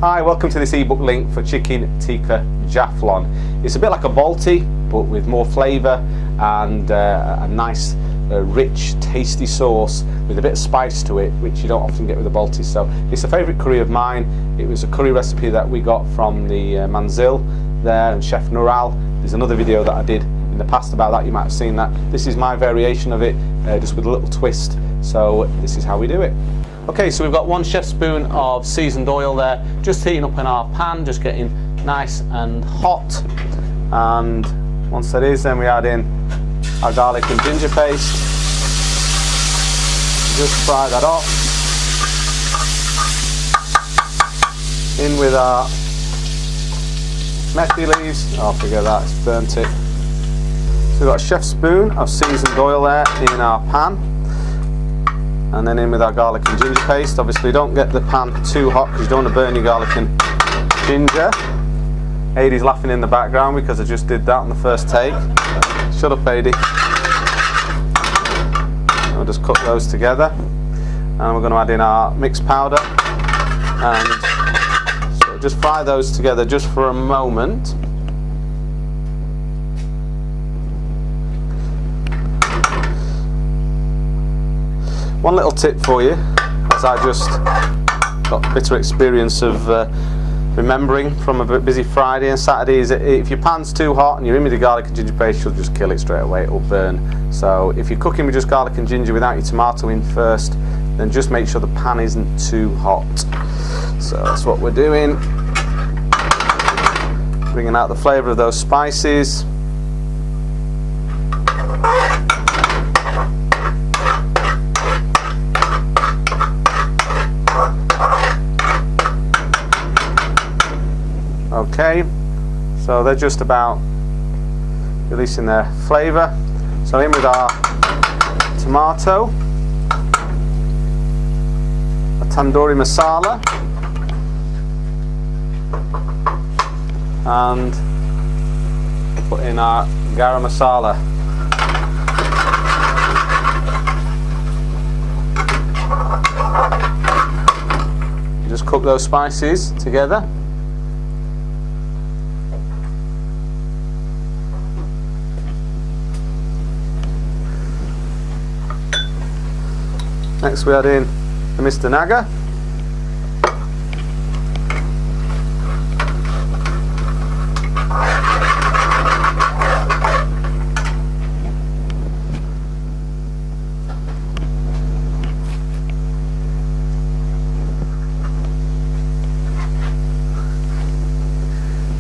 Hi, welcome to this ebook link for chicken tikka Jafflon. It's a bit like a balti, but with more flavour and a nice, rich, tasty sauce with a bit of spice to it, which you don't often get with a balti. So it's a favourite curry of mine. It was a curry recipe that we got from the Manzil there and Chef Nural. There's another video that I did in the past about that, you might have seen that. This is my variation of it, just with a little twist. So this is how we do it. Okay, so we've got 1 chef spoon of seasoned oil there, just heating up in our pan, just getting nice and hot. And once that is, then we add in our garlic and ginger paste. Just fry that up. In with our methi leaves. Oh, forget that, it's burnt it. So we've got a chef spoon of seasoned oil there in our pan. And then in with our garlic and ginger paste. Obviously don't get the pan too hot because you don't want to burn your garlic and ginger. Adie's laughing in the background because I just did that on the first take. Shut up, Adie. I'll just cook those together. And we're going to add in our mixed powder. And so just fry those together just for a moment. One little tip for you, as I just got bitter experience of remembering from a busy Friday and Saturday, is that if your pan's too hot and you're in with the garlic and ginger paste, you'll just kill it straight away, it'll burn. So if you're cooking with just garlic and ginger without your tomato in first, then just make sure the pan isn't too hot. So that's what we're doing. Bringing out the flavour of those spices. Okay, so they're just about releasing their flavour. So in with our tomato, a tandoori masala, and put in our garam masala. Just cook those spices together. Next we add in the Mr. Naga.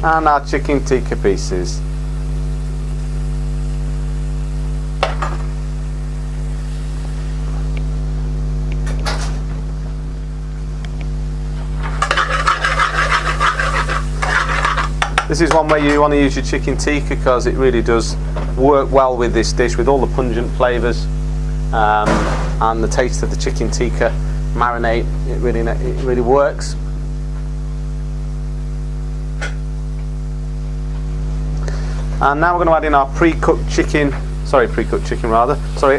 And our chicken tikka pieces. This is one where you want to use your chicken tikka because it really does work well with this dish, with all the pungent flavours and the taste of the chicken tikka marinade. It really works. And now we're going to add in our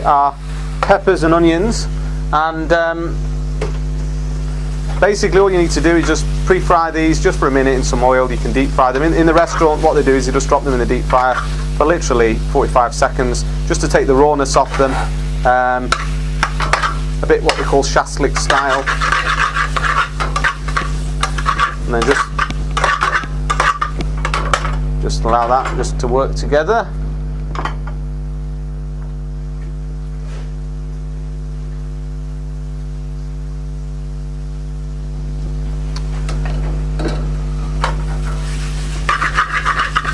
our peppers and onions. And basically all you need to do is just pre-fry these just for a minute in some oil. You can deep fry them. In the restaurant, what they do is they just drop them in the deep fryer for literally 45 seconds just to take the rawness off them. A bit what we call shashlik style. And then just allow that just to work together.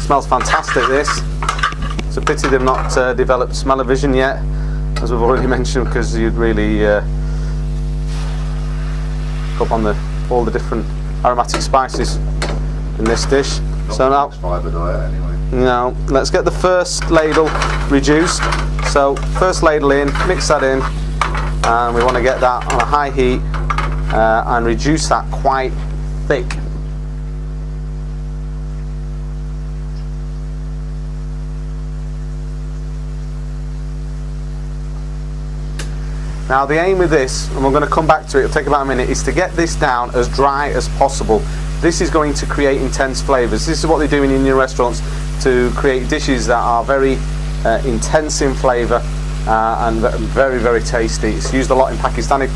Smells fantastic, this. It's a pity they've not developed smell-o-vision yet, as we've already mentioned, because you'd really up on all the different aromatic spices in this dish. So now, let's get the first ladle reduced. So first ladle in, mix that in, and we want to get that on a high heat and reduce that quite thick. Now the aim with this, and we're going to come back to it, it'll take about a minute, is to get this down as dry as possible. This is going to create intense flavours. This is what they do in Indian restaurants to create dishes that are very intense in flavour and very, very tasty. It's used a lot in Pakistani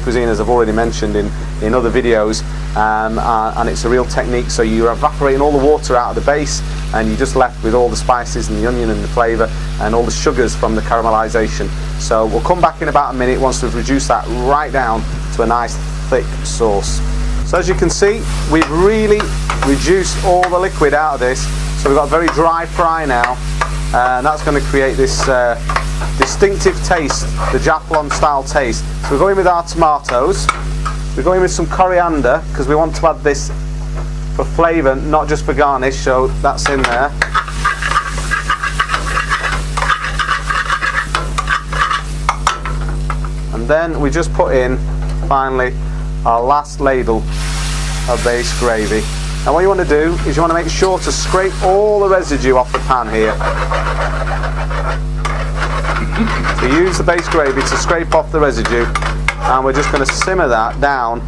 cuisine, as I've already mentioned in other videos, and it's a real technique. So you're evaporating all the water out of the base, and you're just left with all the spices and the onion and the flavour and all the sugars from the caramelisation. So we'll come back in about a minute once we've reduced that right down to a nice thick sauce. So as you can see, we've really reduced all the liquid out of this, so we've got a very dry fry now, and that's going to create this distinctive taste, the Jafflon style taste. So we're going with our tomatoes, we're going with some coriander because we want to add this for flavour, not just for garnish, so that's in there. And then we just put in, finally, our last ladle of base gravy. Now what you want to do is you want to make sure to scrape all the residue off the pan here. So use the base gravy to scrape off the residue, and we're just going to simmer that down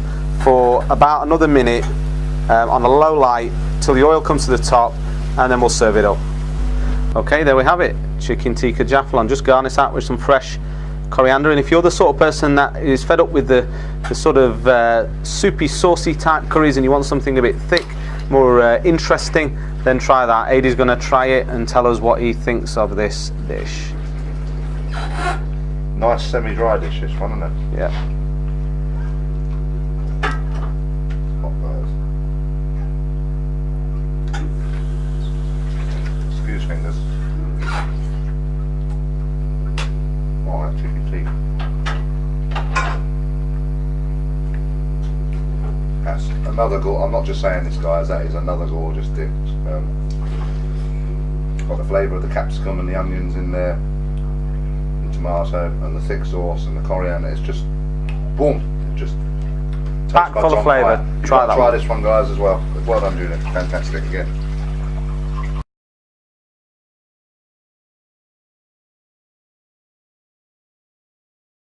for about another minute on a low light till the oil comes to the top, and then we'll serve it up. Okay, there we have it, chicken tikka Jafflon. Just garnish that with some fresh coriander, and if you're the sort of person that is fed up with the sort of soupy, saucy type curries and you want something a bit thick, more interesting, then try that. Adi's going to try it and tell us what he thinks of this dish. Nice semi-dry dish, this one, isn't it? Yeah. Hot birds. Excuse fingers. Oh, that chicken teeth. That's another I'm not just saying this, guys, that is another gorgeous dish. Got the flavour of the capsicum and the onions in there, the tomato and the thick sauce and the coriander. It's just boom, it just packed full of flavour. Try that. Try this one, guys, as well. Well done, Judith. Fantastic again.